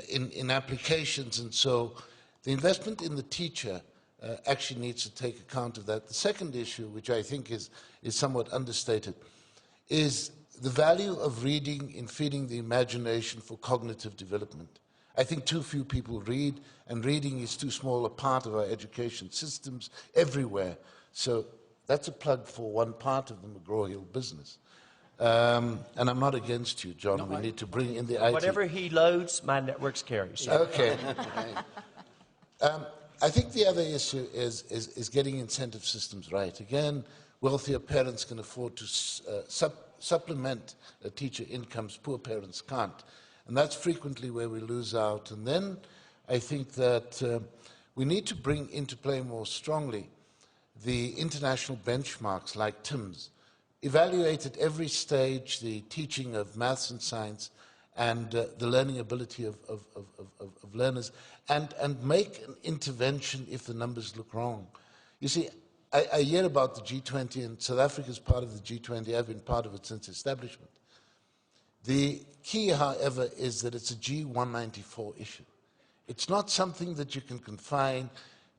in applications, and so the investment in the teacher actually needs to take account of that. The second issue, which I think is somewhat understated, is the value of reading in feeding the imagination for cognitive development. I think too few people read, and reading is too small a part of our education systems everywhere. So that's a plug for one part of the McGraw-Hill business. And I'm not against you, John. No, we need to bring in the IT. Whatever he loads, my networks carry. So. Okay. I think the other issue is getting incentive systems right. Again, wealthier parents can afford to supplement teacher incomes, poor parents can't. And that's frequently where we lose out. And then I think that we need to bring into play more strongly the international benchmarks like TIMSS, evaluate at every stage the teaching of maths and science and the learning ability of learners, and make an intervention if the numbers look wrong. You see, I hear about the G20, and South Africa is part of the G20. I've been part of it since establishment. The key, however, is that it's a G194 issue. It's not something that you can confine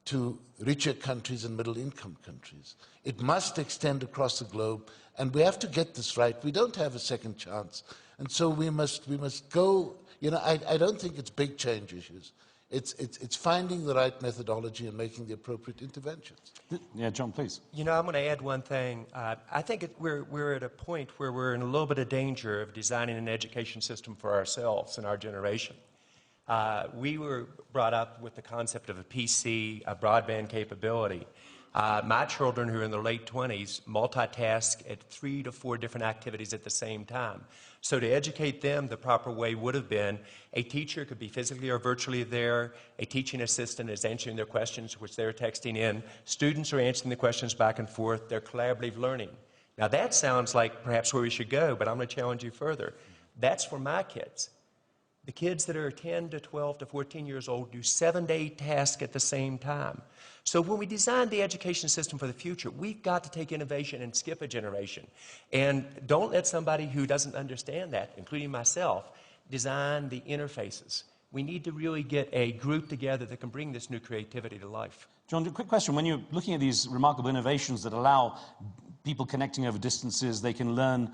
to richer countries and middle-income countries. It must extend across the globe, and we have to get this right. We don't have a second chance. And so we must go, you know, I don't think it's big change issues. It's finding the right methodology and making the appropriate interventions. Yeah, John, please. You know, I'm going to add one thing. I think we're at a point where we're in a little bit of danger of designing an education system for ourselves and our generation. We were brought up with the concept of a PC, a broadband capability. My children, who are in their late 20s, multitask at 3 to 4 different activities at the same time. So to educate them, the proper way would have been a teacher could be physically or virtually there, a teaching assistant is answering their questions, which they're texting in, students are answering the questions back and forth, they're collaborative learning. Now that sounds like perhaps where we should go, but I'm going to challenge you further. That's for my kids. The kids that are 10 to 12 to 14 years old do 7 to 8 tasks at the same time. So when we design the education system for the future, we've got to take innovation and skip a generation. And don't let somebody who doesn't understand that, including myself, design the interfaces. We need to really get a group together that can bring this new creativity to life. John, a quick question. When you're looking at these remarkable innovations that allow people connecting over distances, they can learn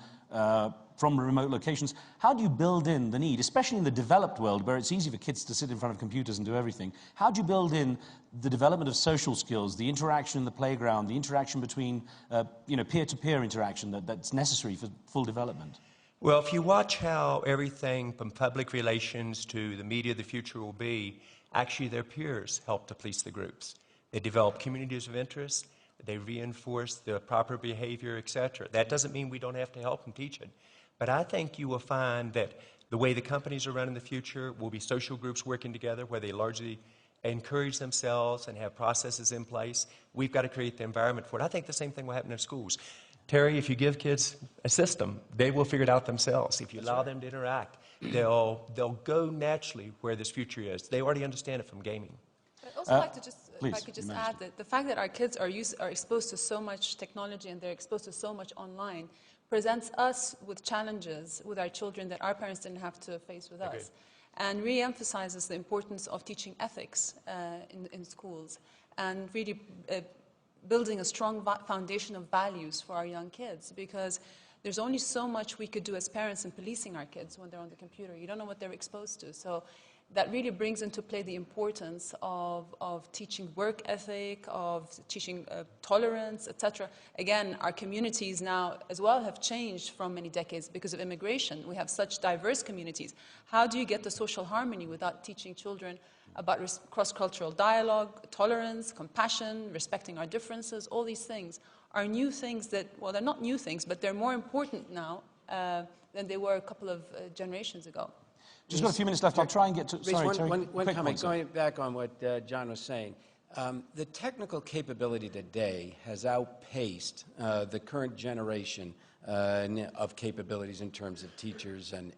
from remote locations, how do you build in the need, especially in the developed world where it's easy for kids to sit in front of computers and do everything, how do you build in the development of social skills, the interaction in the playground, the interaction between peer-to-peer interaction that's necessary for full development? Well, if you watch how everything from public relations to the media of the future will be, actually their peers help to police the groups. They develop communities of interest, they reinforce the proper behavior, etc. That doesn't mean we don't have to help them teach it. But I think you will find that the way the companies are run in the future will be social groups working together where they largely encourage themselves and have processes in place. We've got to create the environment for it. I think the same thing will happen in schools. Terry, if you give kids a system, they will figure it out themselves. If you allow them to interact, they'll go naturally where this future is. They already understand it from gaming. I'd also like to if I could just add that the fact that our kids are exposed to so much technology and they're exposed to so much online presents us with challenges with our children that our parents didn't have to face with us. and really emphasizes the importance of teaching ethics in schools and really building a strong foundation of values for our young kids, because there's only so much we could do as parents in policing our kids when they're on the computer. You don't know what they're exposed to. So that really brings into play the importance of teaching work ethic, of teaching tolerance, etc. Again, our communities now as well have changed from many decades because of immigration. We have such diverse communities. How do you get the social harmony without teaching children about cross-cultural dialogue, tolerance, compassion, respecting our differences? All these things are new things that, well, they're not new things, but they're more important now than they were a couple of generations ago. Just got a few minutes left. I'll try and get to... Sorry, Terry. One comment, going back on what John was saying. The technical capability today has outpaced the current generation of capabilities in terms of teachers and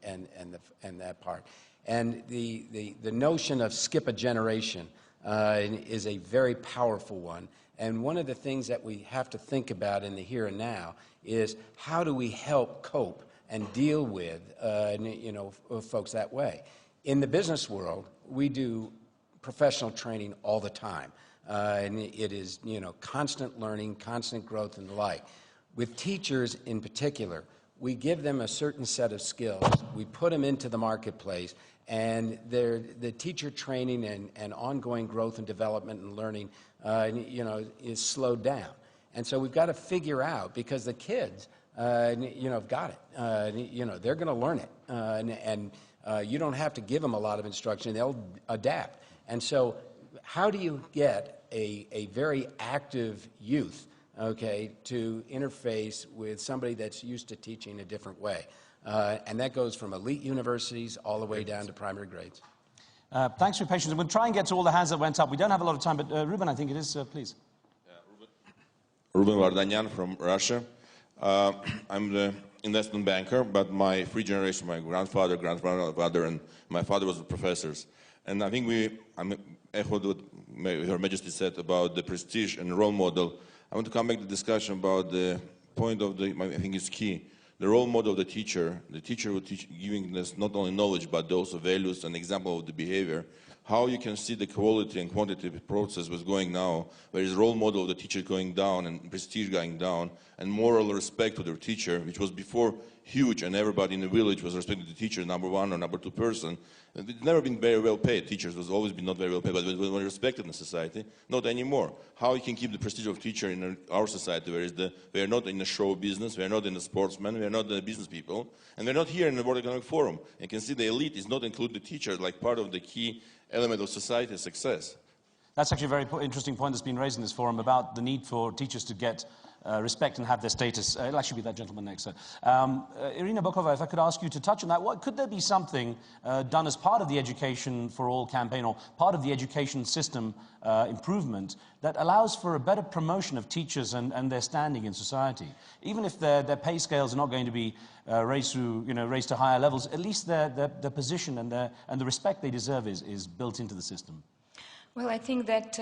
that part. And the notion of skip a generation is a very powerful one. And one of the things that we have to think about in the here and now is how do we help cope and deal with folks that way. In the business world, we do professional training all the time. And it is constant learning, constant growth, and the like. With teachers in particular, we give them a certain set of skills. We put them into the marketplace, and the teacher training and ongoing growth and development and learning is slowed down. And so we've got to figure out, because the kids have got it. They're going to learn it. And you don't have to give them a lot of instruction. They'll adapt. And so how do you get a very active youth, okay, to interface with somebody that's used to teaching a different way? And that goes from elite universities all the way down to primary grades. Thanks for your patience. We'll try and get to all the hands that went up. We don't have a lot of time, but Ruben, I think it is, please. Ruben Vardanyan from Russia. I'm the investment banker, but my three generations, my grandfather, grandfather, and my father was professors. And I think I echoed what Her Majesty said about the prestige and role model. I want to come back to the discussion about the point of I think it's key, the role model of the teacher. The teacher will teach, giving us not only knowledge, but also values and example of the behavior. How you can see the quality and quantity process was going now, where is role model of the teacher going down and prestige going down, and moral respect to their teacher, which was before huge, and everybody in the village was respecting the teacher, number one or number two person. It's never been very well paid. Teachers has always been not very well paid, but it was respected in the society. Not anymore. How you can keep the prestige of teacher in our society, where we are not in the show business, we are not in the sportsmen, we are not the business people, and we're not here in the World Economic Forum. You can see the elite is not include the teacher like part of the key element of society's success. That's actually a very interesting point that's been raised in this forum about the need for teachers to get respect and have their status. It'll actually be that gentleman next, sir. Irina Bokova, if I could ask you to touch on that, could there be something done as part of the Education for All campaign, or part of the education system improvement, that allows for a better promotion of teachers and their standing in society? Even if their pay scales are not going to be raised to higher levels, at least their position and the respect they deserve is built into the system. Well, I think that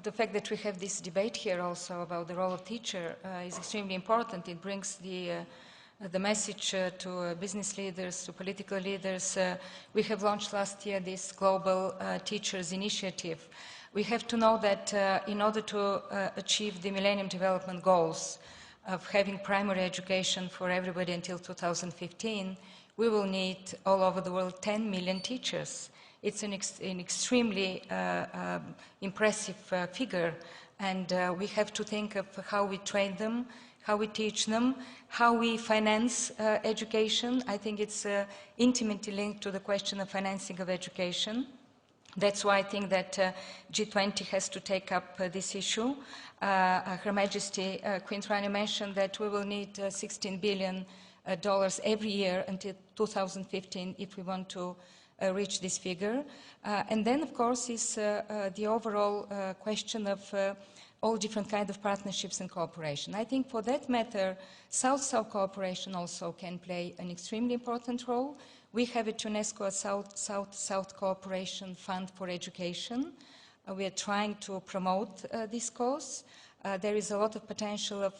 the fact that we have this debate here also about the role of teacher is extremely important. It brings the message to business leaders, to political leaders. We have launched last year this Global Teachers Initiative. We have to know that in order to achieve the Millennium Development Goals of having primary education for everybody until 2015, we will need all over the world 10 million teachers. It's an extremely impressive figure, and we have to think of how we train them, how we teach them, how we finance education. I think it's intimately linked to the question of financing of education. That's why I think that G20 has to take up this issue. Her Majesty Queen Rania mentioned that we will need $16 billion every year until 2015 if we want to reach this figure. And then, of course, is the overall question of all different kinds of partnerships and cooperation. I think for that matter, South-South cooperation also can play an extremely important role. We have at UNESCO a South-South Cooperation Fund for Education. We are trying to promote this cause. There is a lot of potential of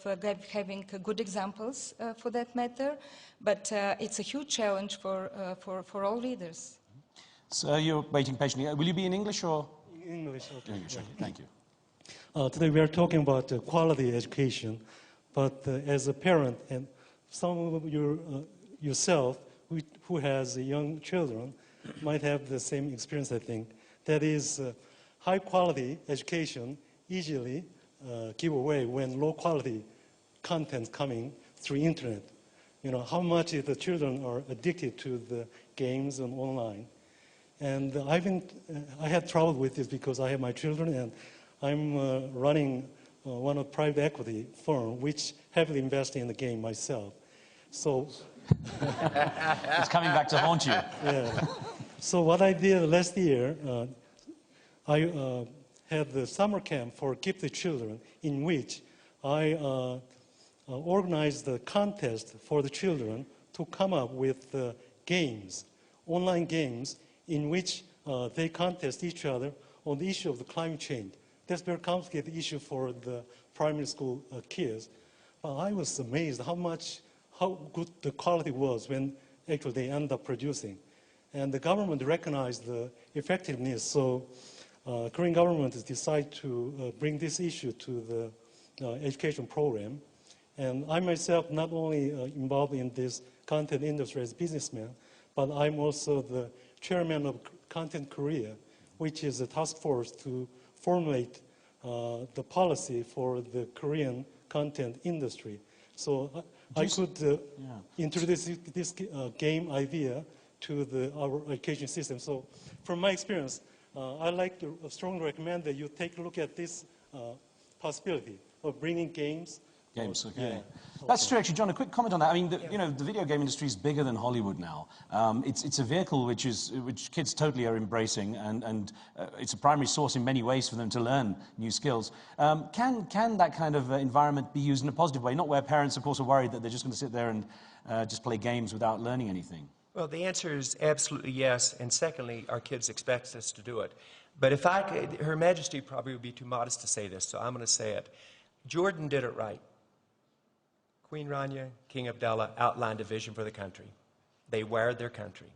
having good examples for that matter, but it's a huge challenge for all leaders. So you're waiting patiently. Will you be in English or? English, okay. English, okay. Thank you. Today we are talking about quality education, but as a parent and some of yourself who has young children might have the same experience, I think. That is, high quality education easily give away when low quality content coming through internet. You know, how much the children are addicted to the games and online. And I had trouble with this because I have my children and I'm running one of private equity firm which heavily invest in the game myself. So it's coming back to haunt you. Yeah. So what I did last year, I had the summer camp for gifted children in which I organized the contest for the children to come up with games, online games, in which they contest each other on the issue of the climate change. That's a very complicated issue for the primary school kids. But I was amazed how good the quality was when actually they end up producing. And the government recognized the effectiveness, so Korean government has decided to bring this issue to the education program. And I myself not only involved in this content industry as a businessman, but I'm also the chairman of Content Korea, which is a task force to formulate the policy for the Korean content industry. So I could introduce this game idea to our education system. So from my experience, I'd like to strongly recommend that you take a look at this possibility of bringing games. Games, okay. Yeah. That's true, actually. John, a quick comment on that. I mean, you know, the video game industry is bigger than Hollywood now. It's a vehicle which kids totally are embracing, and it's a primary source in many ways for them to learn new skills. Can that kind of environment be used in a positive way? Not where parents, of course, are worried that they're just going to sit there and just play games without learning anything. Well, the answer is absolutely yes, and secondly, our kids expect us to do it. But if I could, Her Majesty probably would be too modest to say this, so I'm going to say it. Jordan did it right. Queen Rania, King Abdullah outlined a vision for the country. They wired their country.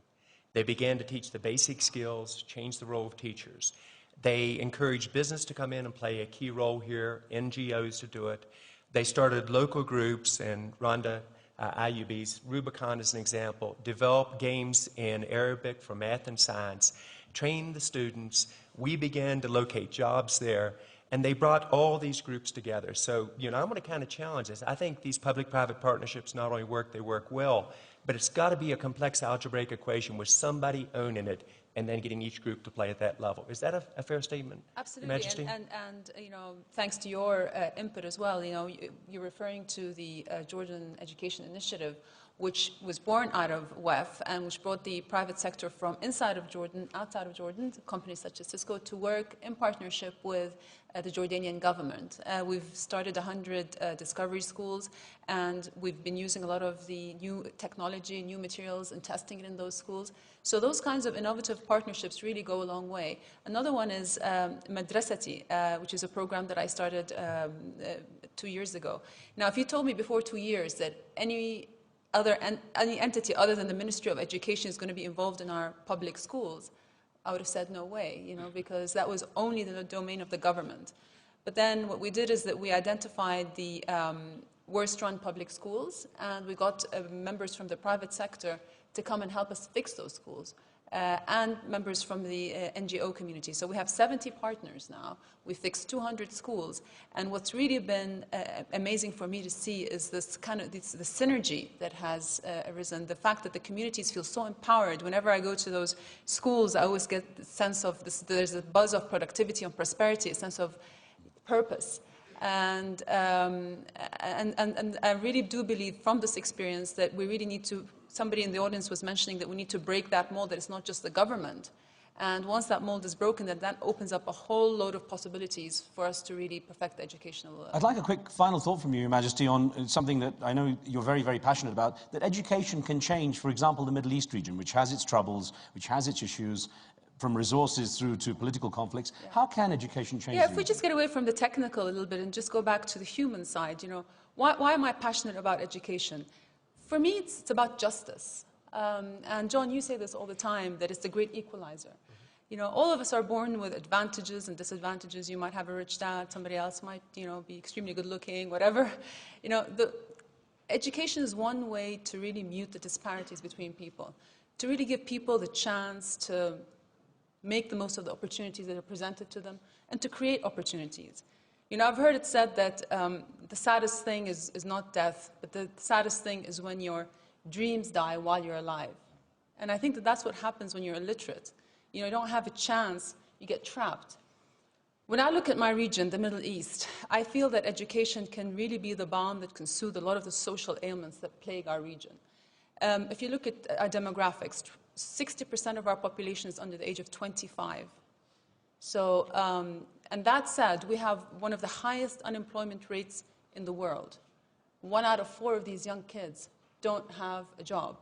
They began to teach the basic skills, change the role of teachers. They encouraged business to come in and play a key role here, NGOs to do it. They started local groups, and Rhonda IUB's Rubicon is an example, developed games in Arabic for math and science, trained the students. We began to locate jobs there. And they brought all these groups together. So, you know, I'm going to kind of challenge this. I think these public-private partnerships not only work, they work well, but it's got to be a complex algebraic equation with somebody owning it and then getting each group to play at that level. Is that a fair statement? Absolutely, and you know, thanks to your input as well, you know, you're referring to the Jordan Education Initiative, which was born out of WEF and which brought the private sector from inside of Jordan, outside of Jordan, companies such as Cisco, to work in partnership with the Jordanian government. We've started 100 discovery schools, and we've been using a lot of the new technology, new materials, and testing it in those schools. So those kinds of innovative partnerships really go a long way. Another one is Madrasati, which is a program that I started 2 years ago. Now, if you told me before 2 years that any entity other than the Ministry of Education is going to be involved in our public schools, I would have said no way, you know, because that was only the domain of the government. But then what we did is that we identified the worst-run public schools, and we got members from the private sector to come and help us fix those schools, and members from the NGO community. So we have 70 partners now. We fixed 200 schools, and what's really been amazing for me to see is this kind of the synergy that has arisen. The fact that the communities feel so empowered. Whenever I go to those schools, I always get the sense of this, there's a buzz of productivity and prosperity, a sense of purpose. And I really do believe from this experience that we really need to, somebody in the audience was mentioning that we need to break that mold, that it's not just the government. And once that mold is broken, that opens up a whole load of possibilities for us to really perfect the educational. I'd like a quick final thought from you, Your Majesty, on something that I know you're very, very passionate about, that education can change, for example, the Middle East region, which has its troubles, which has its issues, from resources through to political conflicts. Yeah. How can education change? Yeah, if we just get away from the technical a little bit and just go back to the human side, you know, why am I passionate about education? For me, it's about justice. And John, you say this all the time, that it's the great equalizer. You know, all of us are born with advantages and disadvantages. You might have a rich dad, somebody else might, you know, be extremely good looking, whatever. You know, education is one way to really mute the disparities between people, to really give people the chance to make the most of the opportunities that are presented to them, and to create opportunities. You know, I've heard it said that the saddest thing is not death, but the saddest thing is when your dreams die while you're alive. And I think that that's what happens when you're illiterate. You know, you don't have a chance, you get trapped. When I look at my region, the Middle East, I feel that education can really be the balm that can soothe a lot of the social ailments that plague our region. If you look at our demographics, 60% of our population is under the age of 25. So, and that said, we have one of the highest unemployment rates in the world. 1 out of 4 of these young kids don't have a job.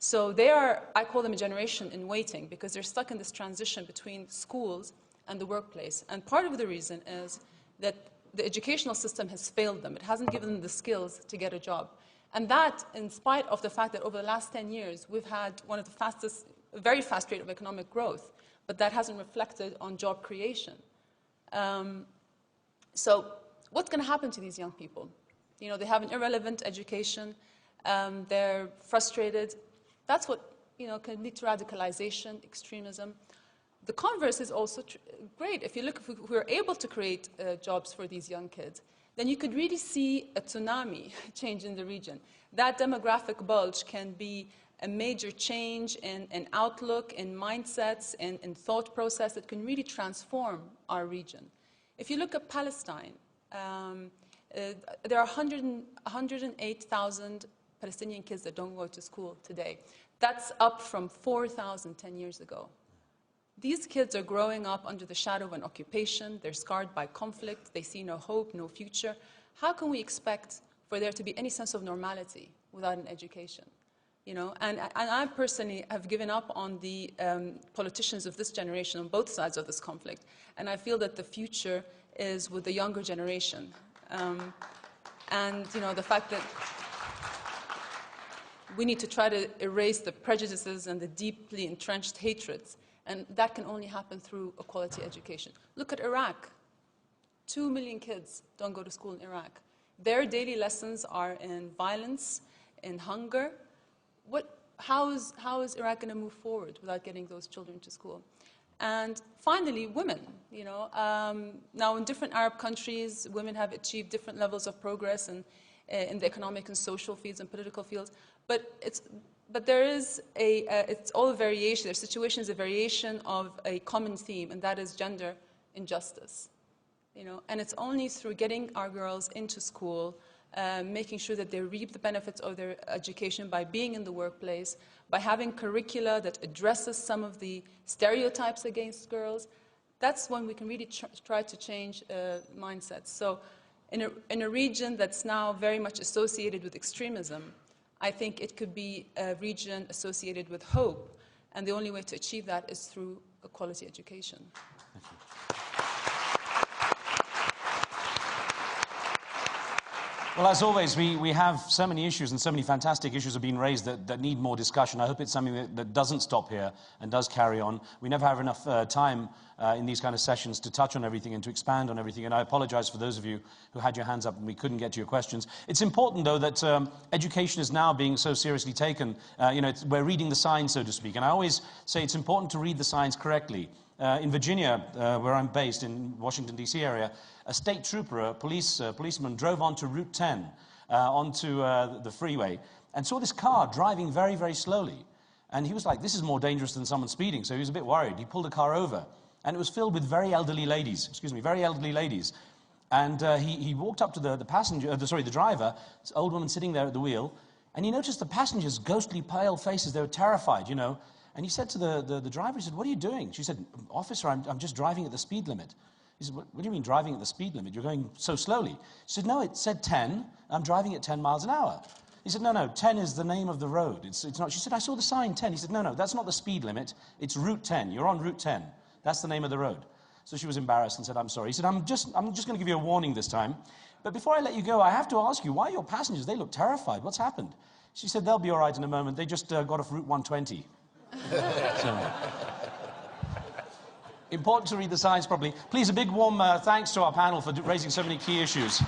So they are, I call them a generation in waiting, because they're stuck in this transition between schools and the workplace. And part of the reason is that the educational system has failed them. It hasn't given them the skills to get a job. And that, in spite of the fact that over the last 10 years, we've had one of the fastest, very fast rate of economic growth, but that hasn't reflected on job creation. So what's going to happen to these young people? You know, they have an irrelevant education. They're frustrated. That's what, you know, can lead to radicalization, extremism. The converse is also great. If you look, if we're able to create jobs for these young kids, then you could really see a tsunami change in the region. That demographic bulge can be a major change in outlook, in mindsets, in thought process that can really transform our region. If you look at Palestine, there are 108,000 Palestinian kids that don't go to school today. That's up from 4,000 10 years ago. These kids are growing up under the shadow of an occupation. They're scarred by conflict. They see no hope, no future. How can we expect for there to be any sense of normality without an education? You know, and I personally have given up on the politicians of this generation on both sides of this conflict. And I feel that the future is with the younger generation. And, you know, the fact that we need to try to erase the prejudices and the deeply entrenched hatreds. And that can only happen through a quality education. Look at Iraq. 2 million kids don't go to school in Iraq. Their daily lessons are in violence, in hunger. How is Iraq going to move forward without getting those children to school? And finally, women. You know, now in different Arab countries, women have achieved different levels of progress in the economic and social fields and political fields. But there is it's all a variation. Their situation is a variation of a common theme, and that is gender injustice. You know, and it's only through getting our girls into school, making sure that they reap the benefits of their education by being in the workplace, by having curricula that addresses some of the stereotypes against girls. That's when we can really try to change mindsets. So in a region that's now very much associated with extremism, I think it could be a region associated with hope, and the only way to achieve that is through a quality education. Thank you. Well, as always, we have so many issues, and so many fantastic issues have been raised that need more discussion. I hope it's something that doesn't stop here and does carry on. We never have enough time in these kind of sessions to touch on everything and to expand on everything, and I apologize for those of you who had your hands up and we couldn't get to your questions. It's important, though, that education is now being so seriously taken. You know, we're reading the signs, so to speak, and I always say it's important to read the signs correctly. In Virginia, where I'm based, in Washington, D.C. area, a state trooper, a policeman, drove onto Route 10, onto the freeway, and saw this car driving very, very slowly. And he was like, this is more dangerous than someone speeding, so he was a bit worried. He pulled the car over, and it was filled with very elderly ladies, very elderly ladies. And he walked up to the driver, this old woman sitting there at the wheel, and he noticed the passengers' ghostly pale faces. They were terrified, you know. And he said to the driver, he said, what are you doing? She said, officer, I'm just driving at the speed limit. He said, what do you mean driving at the speed limit? You're going so slowly. She said, no, it said 10. I'm driving at 10 miles an hour. He said, no, 10 is the name of the road. It's not. She said, I saw the sign 10. He said, no, that's not the speed limit. It's Route 10. You're on Route 10. That's the name of the road. So she was embarrassed and said, I'm sorry. He said, I'm just going to give you a warning this time. But before I let you go, I have to ask you, why are your passengers? They look terrified. What's happened? She said, they'll be all right in a moment. They just got off Route 120. So, important to read the signs properly. Please, a big warm thanks to our panel for raising so many key issues.